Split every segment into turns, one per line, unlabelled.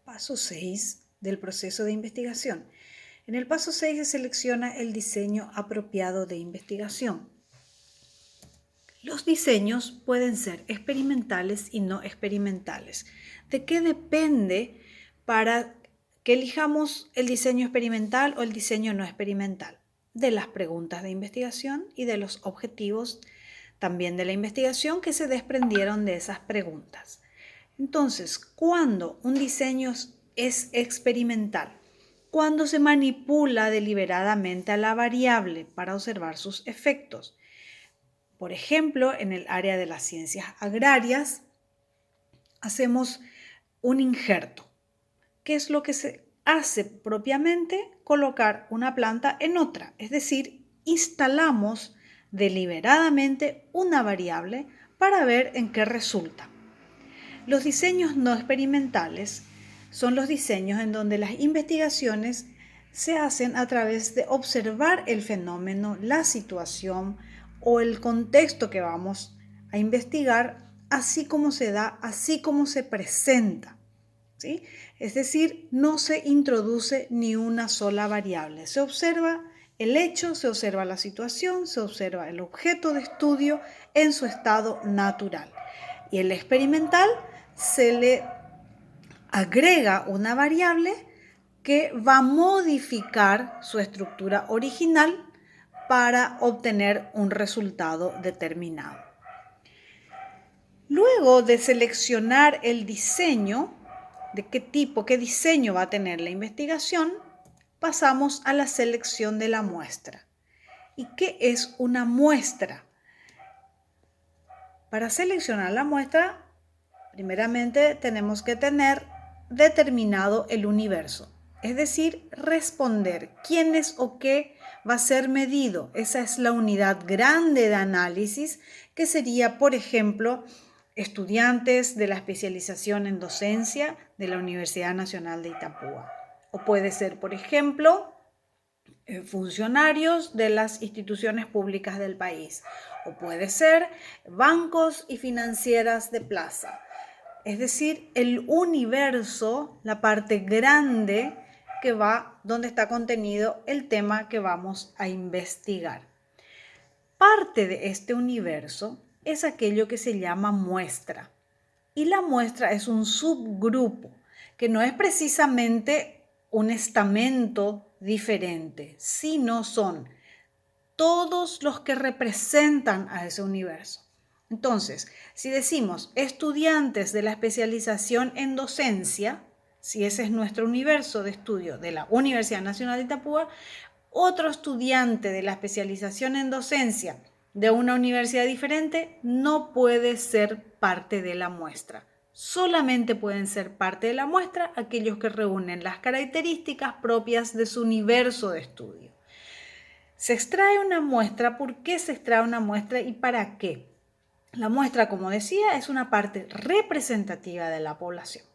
Paso 6 del proceso de investigación. En el paso 6 se selecciona el diseño apropiado de investigación. Los diseños pueden ser experimentales y no experimentales. ¿De qué depende para que elijamos el diseño experimental o el diseño no experimental? De las preguntas de investigación y de los objetivos también de la investigación que se desprendieron de esas preguntas. Entonces, ¿cuándo un diseño es experimental? Cuando se manipula deliberadamente a la variable para observar sus efectos. Por ejemplo, en el área de las ciencias agrarias, hacemos un injerto. ¿Qué es lo que se hace propiamente? Colocar una planta en otra, es decir, instalamos deliberadamente una variable para ver en qué resulta. Los diseños no experimentales son los diseños en donde las investigaciones se hacen a través de observar el fenómeno, la situación o el contexto que vamos a investigar, así como se da, así como se presenta, ¿sí? Es decir, no se introduce ni una sola variable. Se observa el hecho, se observa la situación, se observa el objeto de estudio en su estado natural. Y el experimental se le agrega una variable que va a modificar su estructura original para obtener un resultado determinado. Luego de seleccionar el diseño, de qué tipo, qué diseño va a tener la investigación, pasamos a la selección de la muestra. ¿Y qué es una muestra? Para seleccionar la muestra, primeramente tenemos que tener determinado el universo, es decir, responder quién es o qué va a ser medido. Esa es la unidad grande de análisis, que sería, por ejemplo, estudiantes de la especialización en docencia de la Universidad Nacional de Itapúa. O puede ser, por ejemplo, funcionarios de las instituciones públicas del país. O puede ser bancos y financieras de plaza. Es decir, el universo, la parte grande que va donde está contenido el tema que vamos a investigar. Parte de este universo es aquello que se llama muestra. Y la muestra es un subgrupo que no es precisamente un estamento diferente, sino son todos los que representan a ese universo. Entonces, si decimos estudiantes de la especialización en docencia, si ese es nuestro universo de estudio de la Universidad Nacional de Itapúa, otro estudiante de la especialización en docencia de una universidad diferente no puede ser parte de la muestra. Solamente pueden ser parte de la muestra aquellos que reúnen las características propias de su universo de estudio. Se extrae una muestra. ¿Por qué se extrae una muestra y para qué? La muestra, como decía, es una parte representativa de la población.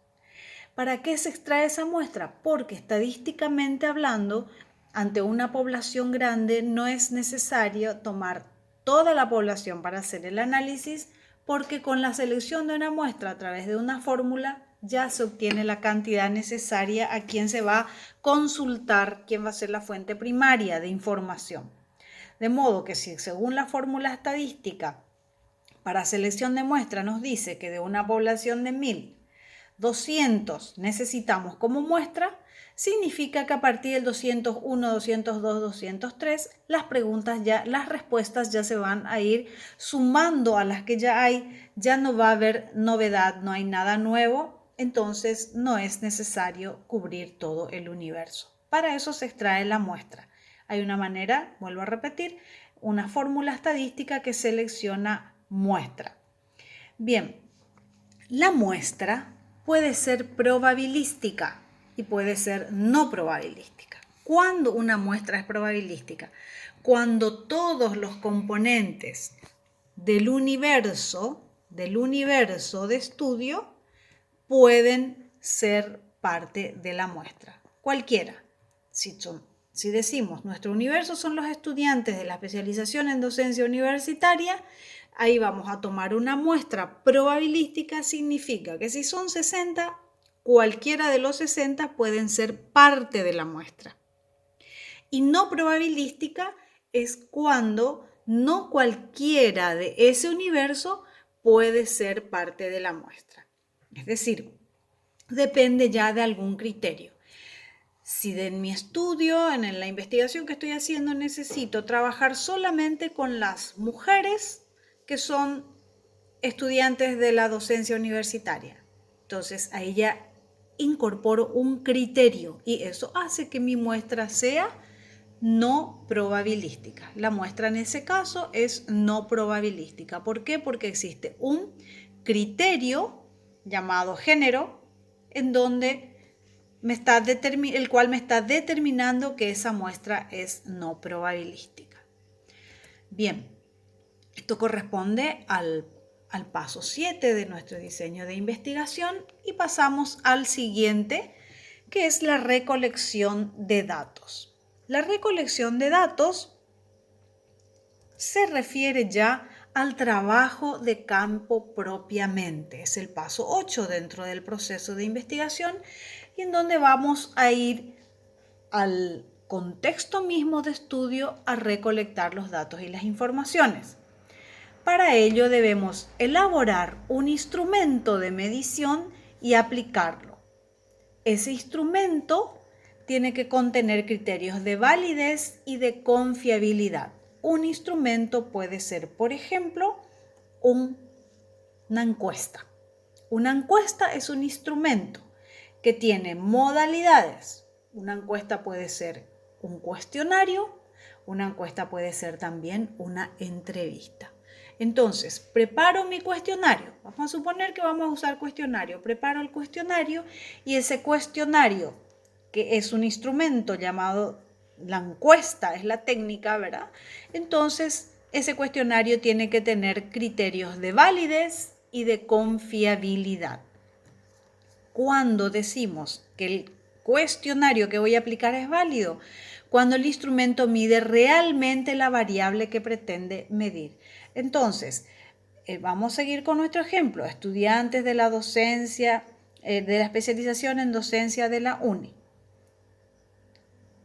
¿Para qué se extrae esa muestra? Porque estadísticamente hablando, ante una población grande no es necesario tomar toda la población para hacer el análisis, porque con la selección de una muestra a través de una fórmula ya se obtiene la cantidad necesaria a quien se va a consultar, quién va a ser la fuente primaria de información. De modo que si según la fórmula estadística para selección de muestra nos dice que de una población de 1000, 200 necesitamos como muestra, significa que a partir del 201, 202, 203, las respuestas ya se van a ir sumando a las que ya hay, ya no va a haber novedad, no hay nada nuevo, entonces no es necesario cubrir todo el universo. Para eso se extrae la muestra. Hay una manera, vuelvo a repetir, una fórmula estadística que selecciona muestra. Bien, la muestra puede ser probabilística y puede ser no probabilística. ¿Cuándo una muestra es probabilística? Cuando todos los componentes del universo de estudio pueden ser parte de la muestra. Cualquiera. Si decimos nuestro universo son los estudiantes de la especialización en docencia universitaria, ahí vamos a tomar una muestra probabilística, significa que si son 60, cualquiera de los 60 pueden ser parte de la muestra. Y no probabilística es cuando no cualquiera de ese universo puede ser parte de la muestra. Es decir, depende ya de algún criterio. Si en mi estudio, en la investigación que estoy haciendo, necesito trabajar solamente con las mujeres que son estudiantes de la docencia universitaria, entonces ahí ya incorporo un criterio y eso hace que mi muestra sea no probabilística. La muestra en ese caso es no probabilística. ¿Por qué? Porque existe un criterio llamado género en donde el cual me está determinando que esa muestra es no probabilística. Bien, esto corresponde al paso 7 de nuestro diseño de investigación y pasamos al siguiente, que es la recolección de datos. La recolección de datos se refiere ya al trabajo de campo propiamente. Es el paso 8 dentro del proceso de investigación y en donde vamos a ir al contexto mismo de estudio a recolectar los datos y las informaciones. Para ello debemos elaborar un instrumento de medición y aplicarlo. Ese instrumento tiene que contener criterios de validez y de confiabilidad. Un instrumento puede ser, por ejemplo, una encuesta. Una encuesta es un instrumento que tiene modalidades. Una encuesta puede ser un cuestionario, una encuesta puede ser también una entrevista. Entonces, preparo mi cuestionario. Vamos a suponer que vamos a usar cuestionario. Preparo el cuestionario y ese cuestionario, que es un instrumento llamado la encuesta, es la técnica, ¿verdad? Entonces, ese cuestionario tiene que tener criterios de validez y de confiabilidad. Cuando decimos que el cuestionario que voy a aplicar es válido, cuando el instrumento mide realmente la variable que pretende medir. Entonces, vamos a seguir con nuestro ejemplo. Estudiantes de la docencia, de la especialización en docencia de la UNI.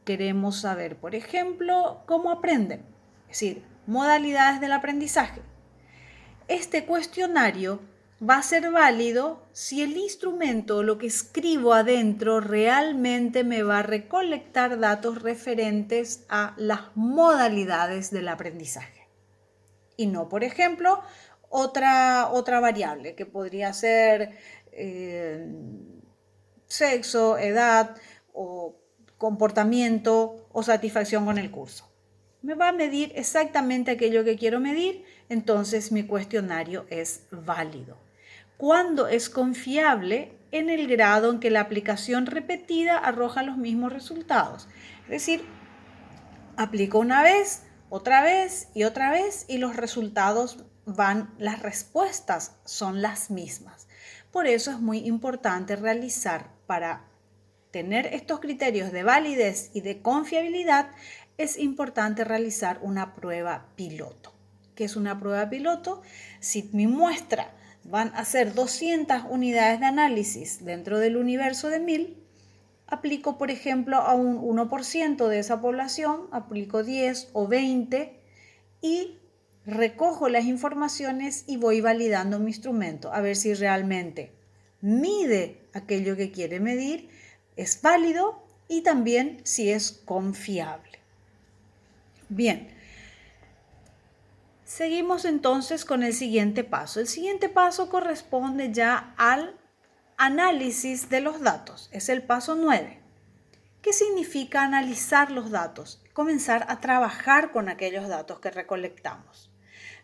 Queremos saber, por ejemplo, cómo aprenden, es decir, modalidades del aprendizaje. Este cuestionario va a ser válido si el instrumento, lo que escribo adentro, realmente me va a recolectar datos referentes a las modalidades del aprendizaje. Y no, por ejemplo, otra variable que podría ser sexo, edad o comportamiento o satisfacción con el curso. Me va a medir exactamente aquello que quiero medir, entonces mi cuestionario es válido. Cuando es confiable en el grado en que la aplicación repetida arroja los mismos resultados. Es decir, aplico una vez, otra vez y otra vez y los resultados las respuestas son las mismas. Por eso es muy importante realizar, para tener estos criterios de validez y de confiabilidad, es importante realizar una prueba piloto. ¿Qué es una prueba piloto? Si mi muestra van a ser 200 unidades de análisis dentro del universo de 1000, aplico, por ejemplo, a un 1% de esa población, aplico 10 o 20 y recojo las informaciones y voy validando mi instrumento a ver si realmente mide aquello que quiere medir, es válido y también si es confiable. Bien, seguimos entonces con el siguiente paso. El siguiente paso corresponde ya al análisis de los datos. Es el paso 9. ¿Qué significa analizar los datos? Comenzar a trabajar con aquellos datos que recolectamos.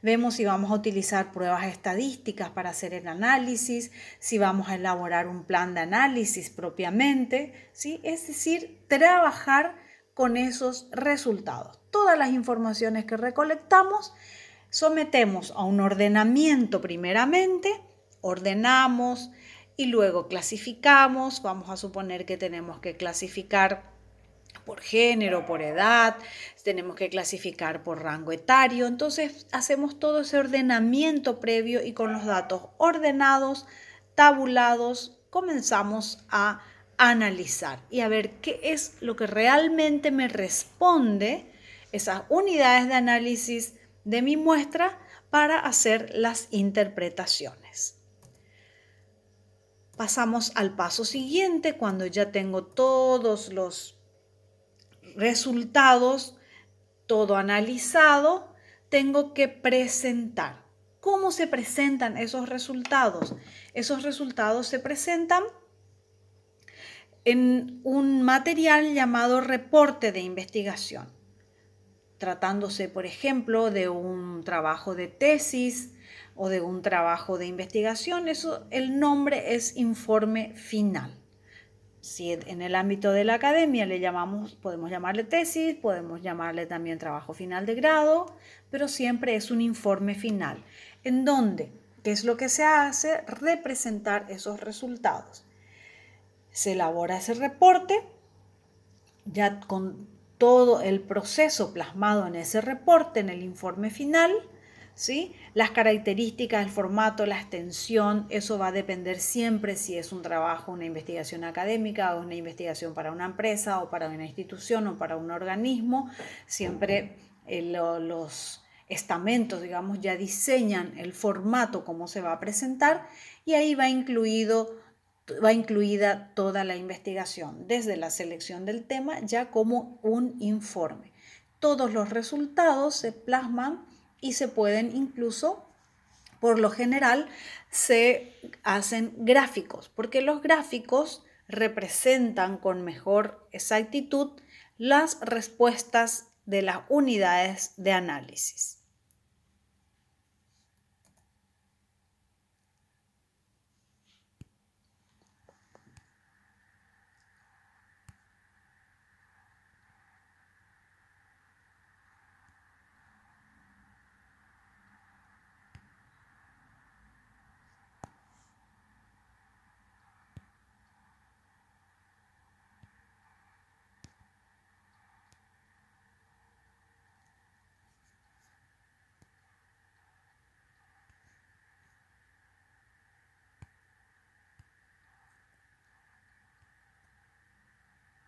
Vemos si vamos a utilizar pruebas estadísticas para hacer el análisis, si vamos a elaborar un plan de análisis propiamente, ¿sí? Es decir, trabajar con esos resultados. Todas las informaciones que recolectamos sometemos a un ordenamiento primeramente, ordenamos y luego clasificamos. Vamos a suponer que tenemos que clasificar por género, por edad, tenemos que clasificar por rango etario. Entonces hacemos todo ese ordenamiento previo y con los datos ordenados, tabulados comenzamos a analizar y a ver qué es lo que realmente me responde esas unidades de análisis de mi muestra para hacer las interpretaciones. Pasamos al paso siguiente, cuando ya tengo todos los resultados, todo analizado, tengo que presentar. ¿Cómo se presentan esos resultados? Esos resultados se presentan en un material llamado reporte de investigación. Tratándose, por ejemplo, de un trabajo de tesis o de un trabajo de investigación, el nombre es informe final. Si en el ámbito de la academia podemos llamarle tesis, podemos llamarle también trabajo final de grado, pero siempre es un informe final, en donde, ¿qué es lo que se hace? Representar esos resultados. Se elabora ese reporte, ya con todo el proceso plasmado en ese reporte, en el informe final, ¿sí? Las características, el formato, la extensión, eso va a depender siempre si es un trabajo, una investigación académica o una investigación para una empresa o para una institución o para un organismo. Siempre los estamentos, digamos, ya diseñan el formato, cómo se va a presentar, y ahí va incluida toda la investigación, desde la selección del tema ya como un informe. Todos los resultados se plasman y se pueden incluso, por lo general, se hacen gráficos, porque los gráficos representan con mejor exactitud las respuestas de las unidades de análisis.